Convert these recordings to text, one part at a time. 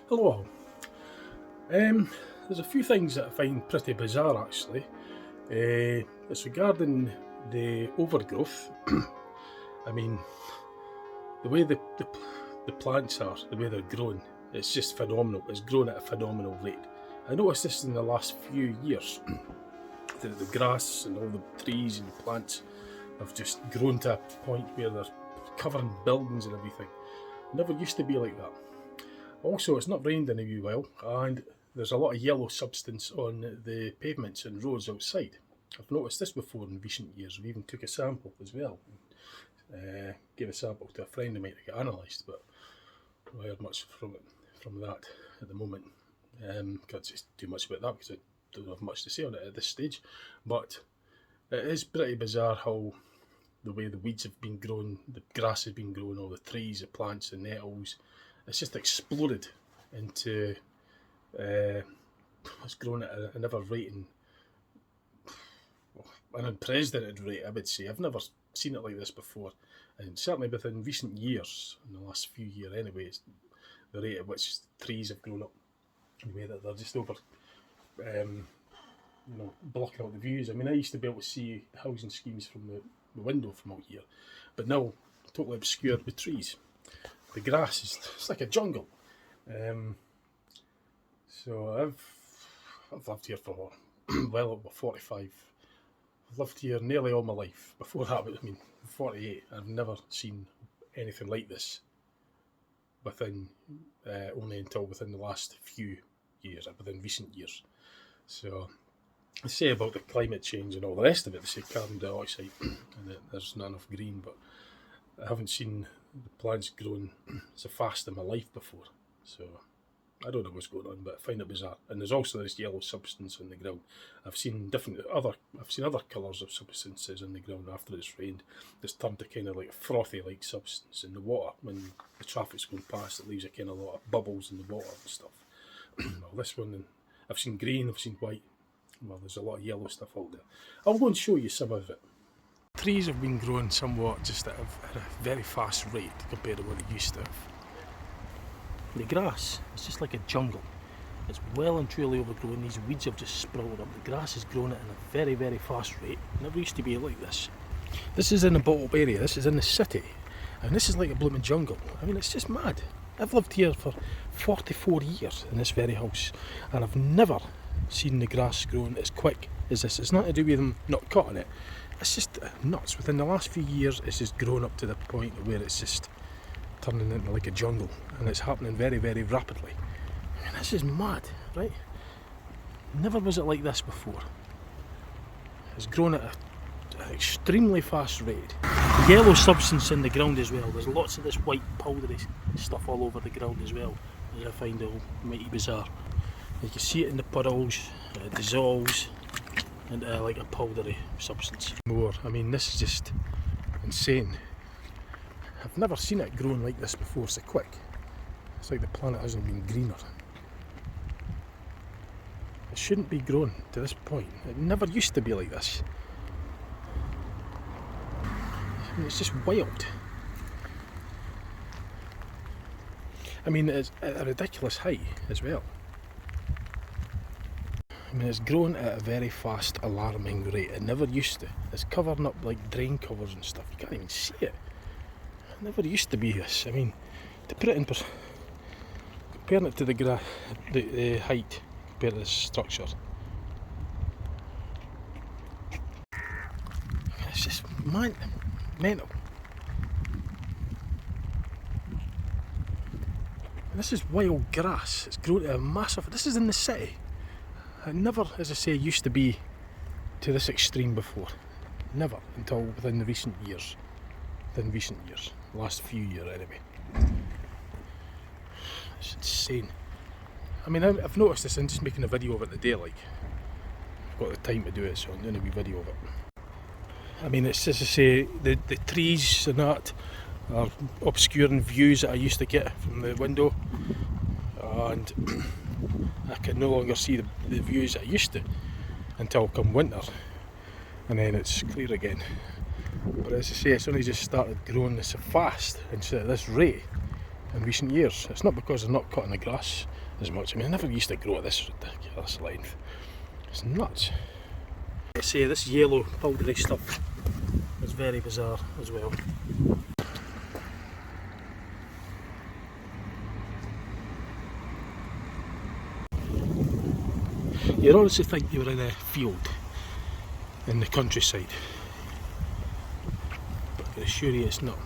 Hello all. There's a few things that I find pretty bizarre actually. It's regarding the overgrowth. I mean, the way the plants are, the way they're growing, it's just phenomenal. It's grown at a phenomenal rate. I noticed this in the last few years. The grass and all the trees and plants have just grown to a point where they're covering buildings and everything. It never used to be like that. Also, it's not rained in a wee while, and there's a lot of yellow substance on the pavements and roads outside. I've noticed this before in recent years. We even took a sample as well. Gave a sample to a friend of mine to get analysed, but I haven't heard much from that at the moment. Can't say too much about that because I don't have much to say on it at this stage. But it is pretty bizarre how the way the weeds have been growing, the grass has been growing, all the trees, the plants, the nettles. It's just exploded into, it's grown at an ever rating, an unprecedented rate, I would say. I've never seen it like this before, and certainly within recent years, in the last few years anyway, it's the rate at which trees have grown up, the way that they're just over, blocking out the views. I mean, I used to be able to see housing schemes from the window from out here, but now totally obscured with trees. The grass it's like a jungle. So I've lived here for well over 45. I've lived here nearly all my life. Before that, 48. I've never seen anything like this only until within the last few years, within recent years. So I say about the climate change and all the rest of it, they say carbon dioxide and there's not enough green, but I haven't seen the plants growing so fast in my life before, so I don't know what's going on, but I find it bizarre. And there's also this yellow substance on the ground. I've seen other colours of substances on the ground after it's rained. It's turned to kind of like a frothy like substance in the water. When the traffic's going past, it leaves a kind of lot of bubbles in the water and stuff. Well, this one, I've seen green, I've seen white. Well, there's a lot of yellow stuff out there. I'll go and show you some of it. Trees have been growing somewhat just at a very fast rate compared to what it used to have. The grass, it's just like a jungle. It's well and truly overgrown. These weeds have just sprouted up. The grass has grown at a very, very fast rate. It never used to be like this. This is in the bottom area, this is in the city. And this is like a blooming jungle. I mean, it's just mad. I've lived here for 44 years in this very house, and I've never seen the grass growing as quick as this. It's not to do with them not cutting it. It's just nuts. Within the last few years, it's just grown up to the point where it's just turning into like a jungle, and it's happening very, very rapidly. I mean, this is mad, right? Never was it like this before. It's grown at an extremely fast rate. Yellow substance in the ground as well. There's lots of this white powdery stuff all over the ground as well, as I find it all mighty bizarre. You can see it in the puddles, it dissolves into like a powdery substance. I mean, this is just insane. I've never seen it growing like this before so quick. It's like the planet hasn't been greener. It shouldn't be grown to this point. It never used to be like this. I mean, it's just wild. I mean, it's at a ridiculous height as well. I mean, it's grown at a very fast, alarming rate. It never used to. It's covering up like drain covers and stuff. You can't even see it. It never used to be this. I mean, to put it in comparing it to the height compared to the structure, it's just mental. And this is wild grass. It's grown to a massive. This is in the city. It never, as I say, used to be to this extreme before. Never until within the recent years. The last few years anyway. It's insane. I mean, I've noticed this. I'm just making a video of it today. Like, I've got the time to do it, so I'm doing a wee video of it. I mean, it's as I say, the trees and that are obscuring views that I used to get from the window, and I can no longer see the views that I used to until come winter, and then it's clear again. But as I say, it's only just started growing this fast and at this rate, in recent years. It's not because they're not cutting the grass as much. I mean, it never used to grow at this ridiculous length. It's nuts. I say this yellow powdery stuff is very bizarre as well. You'd honestly think you were in a field in the countryside, but I can assure you it's not.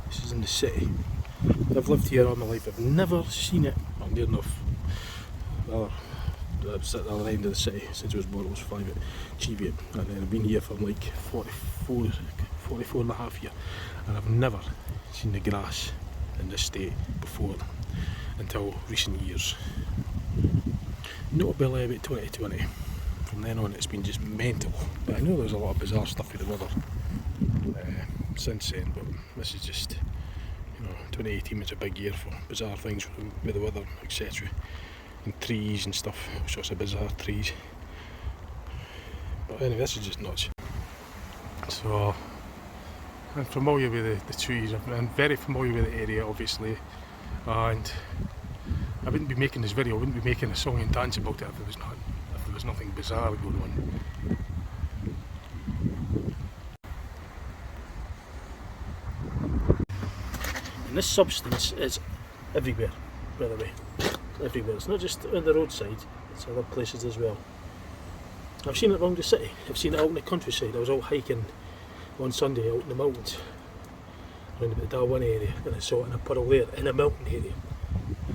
This is in the city. I've lived here all my life, I've never seen it, well, near enough. I've sat at the other end of the city since I was born. I was 5 at Cheviot, and then I've been here for like 44 and a half years, and I've never seen the grass in this state before until recent years. Notably about 2020. From then on it's been just mental. But I know there's a lot of bizarre stuff with the weather since then, but this is just, 2018 was a big year for bizarre things with the weather, etc. And trees and stuff, all sorts of bizarre trees. But anyway, this is just nuts. So, I'm familiar with the trees, I'm very familiar with the area obviously, and I wouldn't be making this video, I wouldn't be making a song and dance about it if there was nothing bizarre going on. And this substance is everywhere, by the way. Everywhere. It's not just on the roadside, it's other places as well. I've seen it around the city, I've seen it out in the countryside. I was out hiking on Sunday out in the mountains, around about the Darwin area, and I saw it in a puddle there, in a mountain area.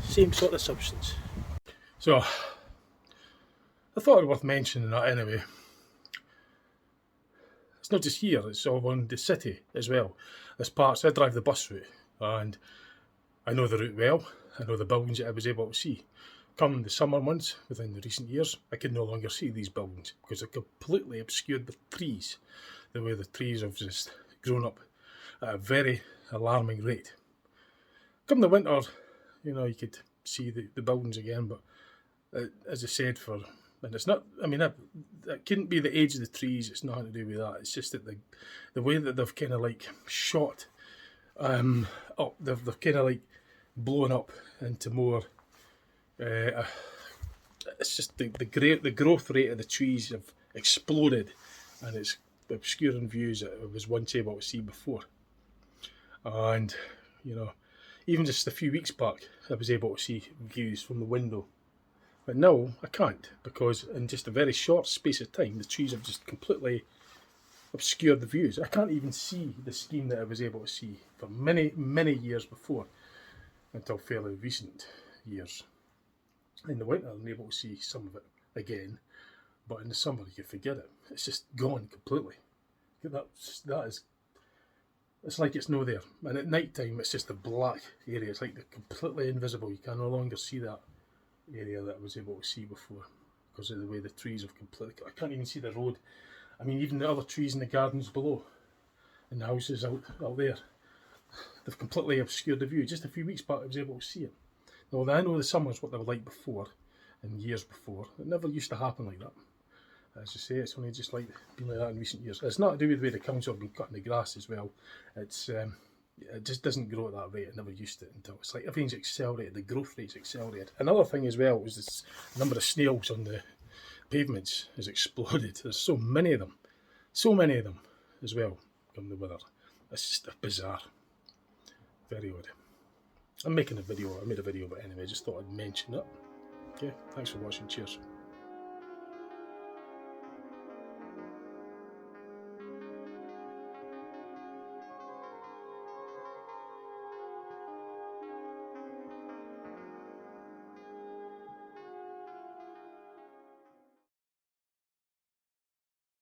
Same sort of substance. So, I thought it was worth mentioning that anyway. It's not just here, it's all around the city as well. There's parts, I drive the bus route, and I know the route well, I know the buildings that I was able to see. Come the summer months, within the recent years, I could no longer see these buildings because they're completely obscured with trees. The way the trees have just grown up at a very alarming rate. Come the winter, you could see the buildings again, but as I said, and it's not, I mean, that couldn't be the age of the trees, it's nothing to do with that, it's just that the way that they've kind of like shot up, they've kind of like blown up into more, it's just the growth rate of the trees have exploded, and it's obscuring views that I was once able to see before. And, even just a few weeks back, I was able to see views from the window. But now, I can't, because in just a very short space of time, the trees have just completely obscured the views. I can't even see the scheme that I was able to see for many, many years before, until fairly recent years. In the winter, I'm able to see some of it again, but in the summer, you can forget it. It's just gone completely. That is, it's like it's no there. And at night time, it's just a black area. It's like they're completely invisible. You can no longer see that area that I was able to see before because of the way the trees have completely. I can't even see the road. I mean, even the other trees in the gardens below, and the houses out there, they've completely obscured the view. Just a few weeks back, I was able to see it. Now, I know the summers what they were like before, and years before. It never used to happen like that. As I say, it's only just like been like that in recent years. It's not to do with the way the council have been cutting the grass as well. It's it just doesn't grow at that rate. It never used to until it's like everything's accelerated. The growth rate's accelerated. Another thing as well was this number of snails on the pavements has exploded. There's so many of them as well from the weather. It's just bizarre, very odd. I'm making a video. I made a video, but anyway, I just thought I'd mention it. Okay, thanks for watching. Cheers.